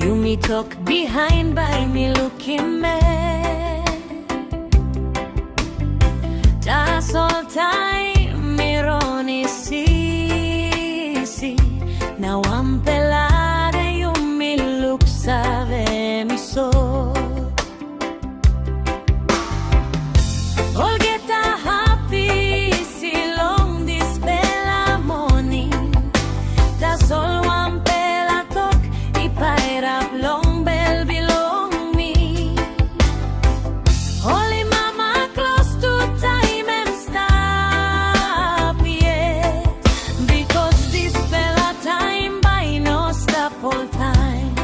Yumi talk behind by me lukim me. Tasol Taim mironi si na wanpela de Yumi luksave mi so. Olgeta happy silong Dispela moning. Tasol wanpela talk pairap long bell bilong me. Holim Mama Klostu Taim and stap, yeah. Because Dispela Taim by no stap oltaim.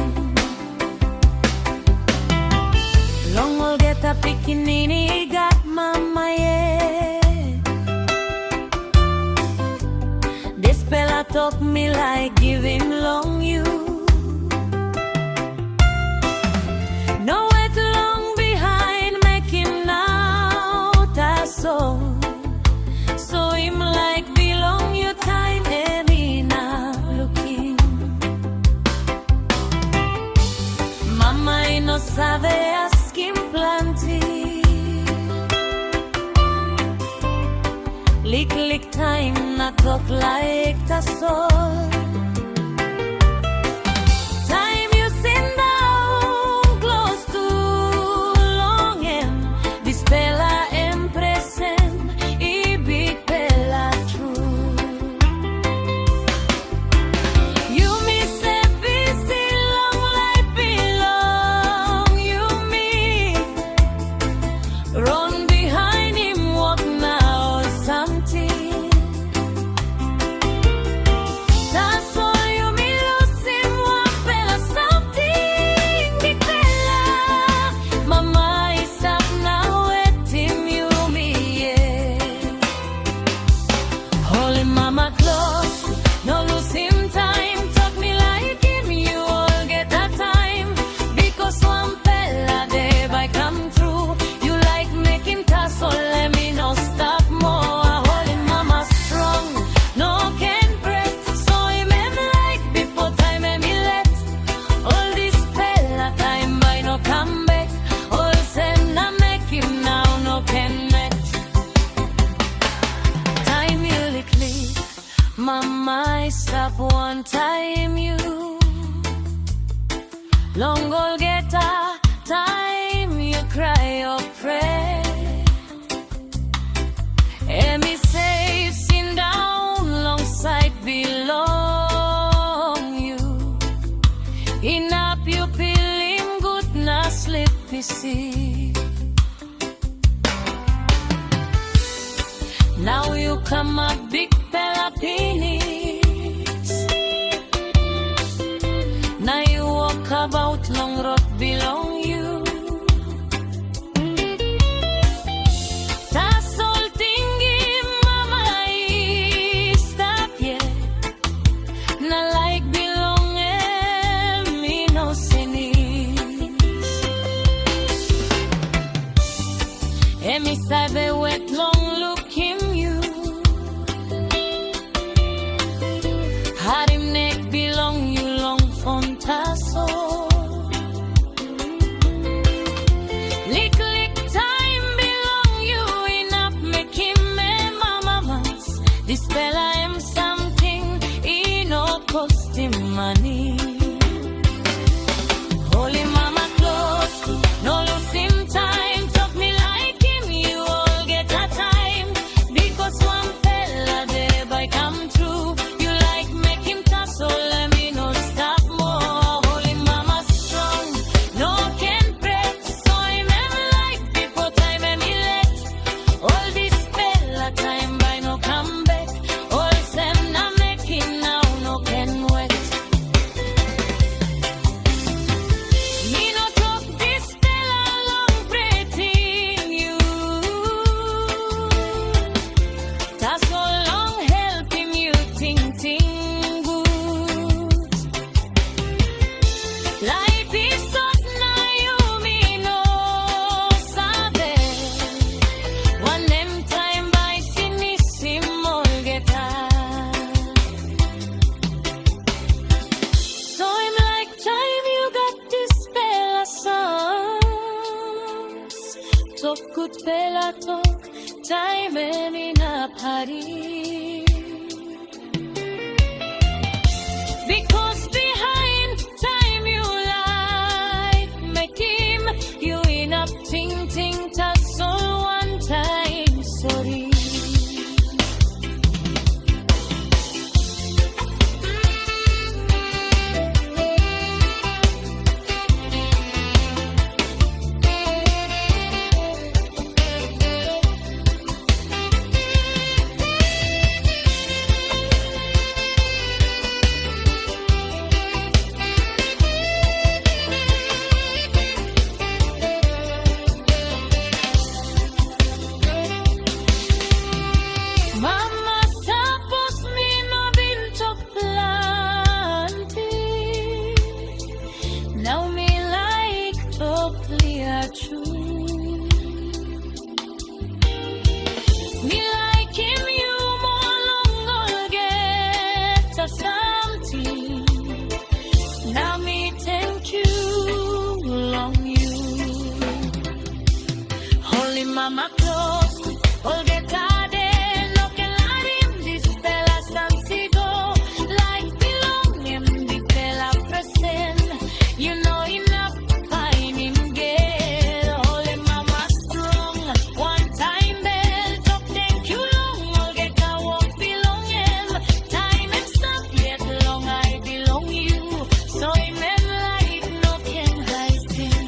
Long Olgeta pikinini got mama, yeah. Dispela talk me like givim long you. Soim like bilong you Taim and inap lukim. Mama no save askim planti. Liklik Taim na talk laik Tasol. Taim you sindaun Klostu longem Dispela presen bikpela true. Yumi say bisi long like bilong. Yumi run behind him walk now something. Tasol Yumi lose him wanpela something bikpela. Mama is stap now with him Yumi, yeah. Holim Mama Klostu, no lose him time. Talk me like him, you all get that time. Because wanpela day by come true. You like mekim Tasol, let me no stop more. Holim Mama strong, no can break. Soim like before time me let. All Dispela Taim by no come back. All send na mekim now no can met. Taim you Liklik, mama stop one time you. Long Olgeta Taim you cry or pray. Me safe sindaun long side bilong you. Inap you pilim good na sleep bisi. Now you come a bikpela penis. Now you walk about long road belong you. Tasol ting mama stap, yeah. Na laik bilong me no sinis. Me sabe wet long lukim you. body. Because behind time you like mekim, you inap ting Tasol one time, sorry. Mama tapos mi no binto planti. Now me like to clear true. Me like him you more long Olgeta something. Now me thank you long you. Holim Mama Klostu, Olgeta Dispela like bilong Bikpela presen. You know inap Taim in get. Holim Mama strong, one time bell talk thank you long. Olgeta walk bilong him. Time and stap yet long I belong you. Soim and laik no can hide him.